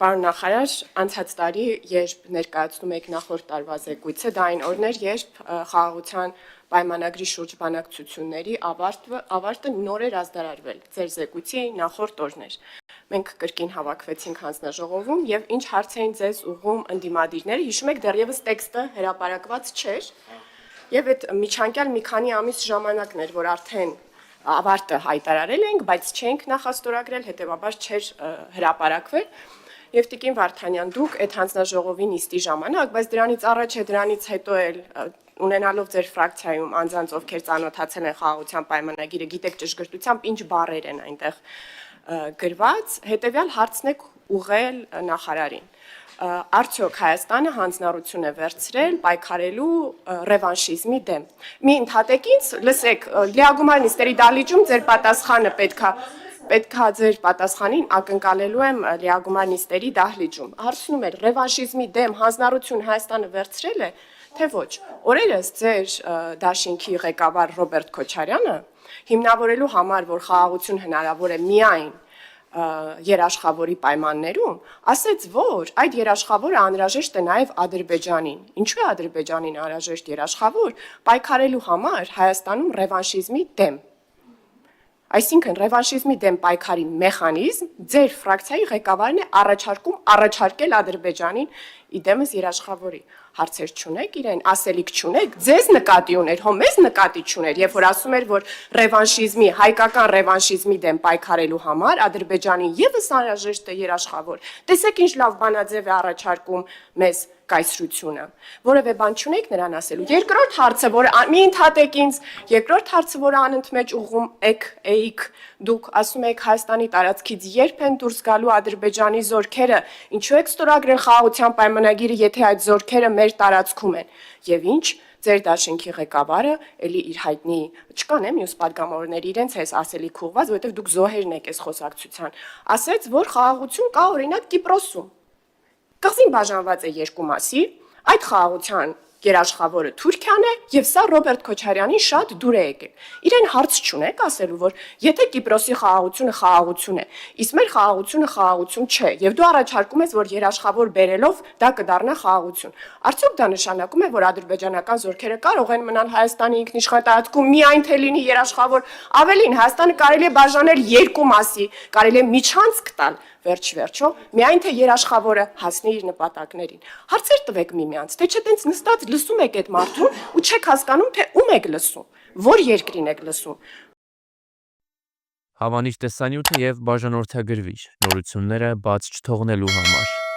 Պարոն նախարար, անցած տարի, երբ ներկայացնում եք նախորդ տարվա զեկույցը, դա այն օրն էր, երբ խաղաղության պայմանագրի շուրջ բանակցությունների ավարտը նոր էր ազդարարվել, ձեր զեկույցի նախորդ օրն էր։ Մենք կրկին հավաքվեցինք հանձնաժողովում եւ ինչ հարց էին ձեզ ուղղում ընդդիմադիրները, հիշում եք, դեռևս տեքստը հրապարակված չէր, եւ այդ միջանկյալ մի քանի ամիս ժամանակն էր, որ արդեն ավարտը հայտարարել ենք, բայց չենք նախաստորագրել, հետեւաբար չէր հրապարակվել։ Եվ Տիկին Վարդանյան, դուք այդ հանձնաժողովի նիստի ժամանակ, բայց դրանից առաջ է, դրանից հետո էլ ունենալով ձեր ֆրակցիայում անձանց, ովքեր ծանոթացել են խաղաղության պայմանագիրը, գիտեք ճշգրտությամբ ինչ բառեր են այնտեղ գրված, հետեւյալ հարցն եք ուղղել նախարարին։ Արդյոք Հայաստանը հանձնառություն է վերցրել պայքարելու ռևանշիզմի դեմ։ Մի ընդհատեք ինձ, լսեք, լիագումար նիստերի դահլիճում ձեր պատասխանը պետքա ձեր պատասխանին ակնկալելու եմ լիագումար նիստերի դահլիճում։ Հարցնում էր, ռևանշիզմի դեմ հանձնառություն Հայաստանը վերցրել է, թե ոչ։ Օրերս ձեր դաշինքի ղեկավար Ռոբերտ Քոչարյանը հիմնավորելու համար, որ խաղաղություն հնարավոր է միայն երաշխավորի պայմաններում, ասեց, որ այդ երաշխավորը անհրաժեշտ է նաև Ադրբեջանին։ Ինչու է Ադրբեջանին անհրաժեշտ երաշխավոր պայքարելու համար Հայաստանում ռևանշիզմի դեմ։ Այսինքն ռևանշիզմի դեմ պայքարի մեխանիզմ ձեր ֆրակցիայի ղեկավարն է առաջարկել Ադրբեջանին իդեմս երաշխավորի։ Հարցեր չունեք իրեն, ասելիք չունեք, ձեզ նկատի ուներ, հո մեզ նկատի չուներ, երբ որ ասում էր, որ ռևանշիզմի, հայկական ռևանշիզմի դեմ պայքարելու համար Ադրբեջանին եւս անհրաժեշտ է երաշխավոր։ Տեսեք ինչ լավ բանաձև է առաջարկում մեզ կայսրությունը։ Որևէ բան չունեք նրան ասելու։ Երկրորդ հարցը, որ մի ընդհատեք ինձ, երկրորդ հարցը, որ անընդմեջ ուղղում էիք, դուք ասում եք Հայաստանի տարածքից երբ են դուրս գալու Ադրբեջանի զորքերը, ինչու եք ստորագրել խաղաղության պայմանագիրը, եթե այդ զորքերը մեր տարածքում են։ Եվ ինչ, ձեր դաշինքի ղեկավարը, էլի իր հայտնի, չկան մյուս падգամավորներ իրենց այս ասելիք ուղղված, որովհետև դուք զոհերն եք այս խոսակցության, ասեց, որ խաղաղություն կա օրինակ Կիպրոսում։ Կղզին բաժանված է երկու մասի, այդ խաղաղության երաշխավորը Թուրքիան է, եւ սա Ռոբերտ Քոչարյանին շատ դուր է եկել։ Իրեն հարց չունեք ասելու, որ եթե Կիպրոսի խաղաղությունը խաղաղություն է, իսկ մեր խաղաղությունը խաղաղություն չէ, եւ դու առաջարկում ես, որ երաշխավոր բերելով դա կդառնա խաղաղություն։ Արդյոք դա նշանակում է, որ ադրբեջանական զորքերը կարող են մնալ Հայաստանի ինքնիշխան տարածքում միայն թե լինի երաշխավոր, ավելին Հայաստանը կարելի է բաժանել երկու մասի, կարելի է միջանցք տալ, վերջ-վերջո, միայն թե երաշխավորը հասնի իր նպատակներին։ Հարցեր տվեք միմյանց, թե չէ տենց նստած լսում եք այդ մարդուն ու չեք հասկանում, թե ում եք լսում, որ երկրին եք լսում։ Հավանիչ տեսանյութը եւ բաժանորդագրվիչ նորությունները բաց չթողնելու համար։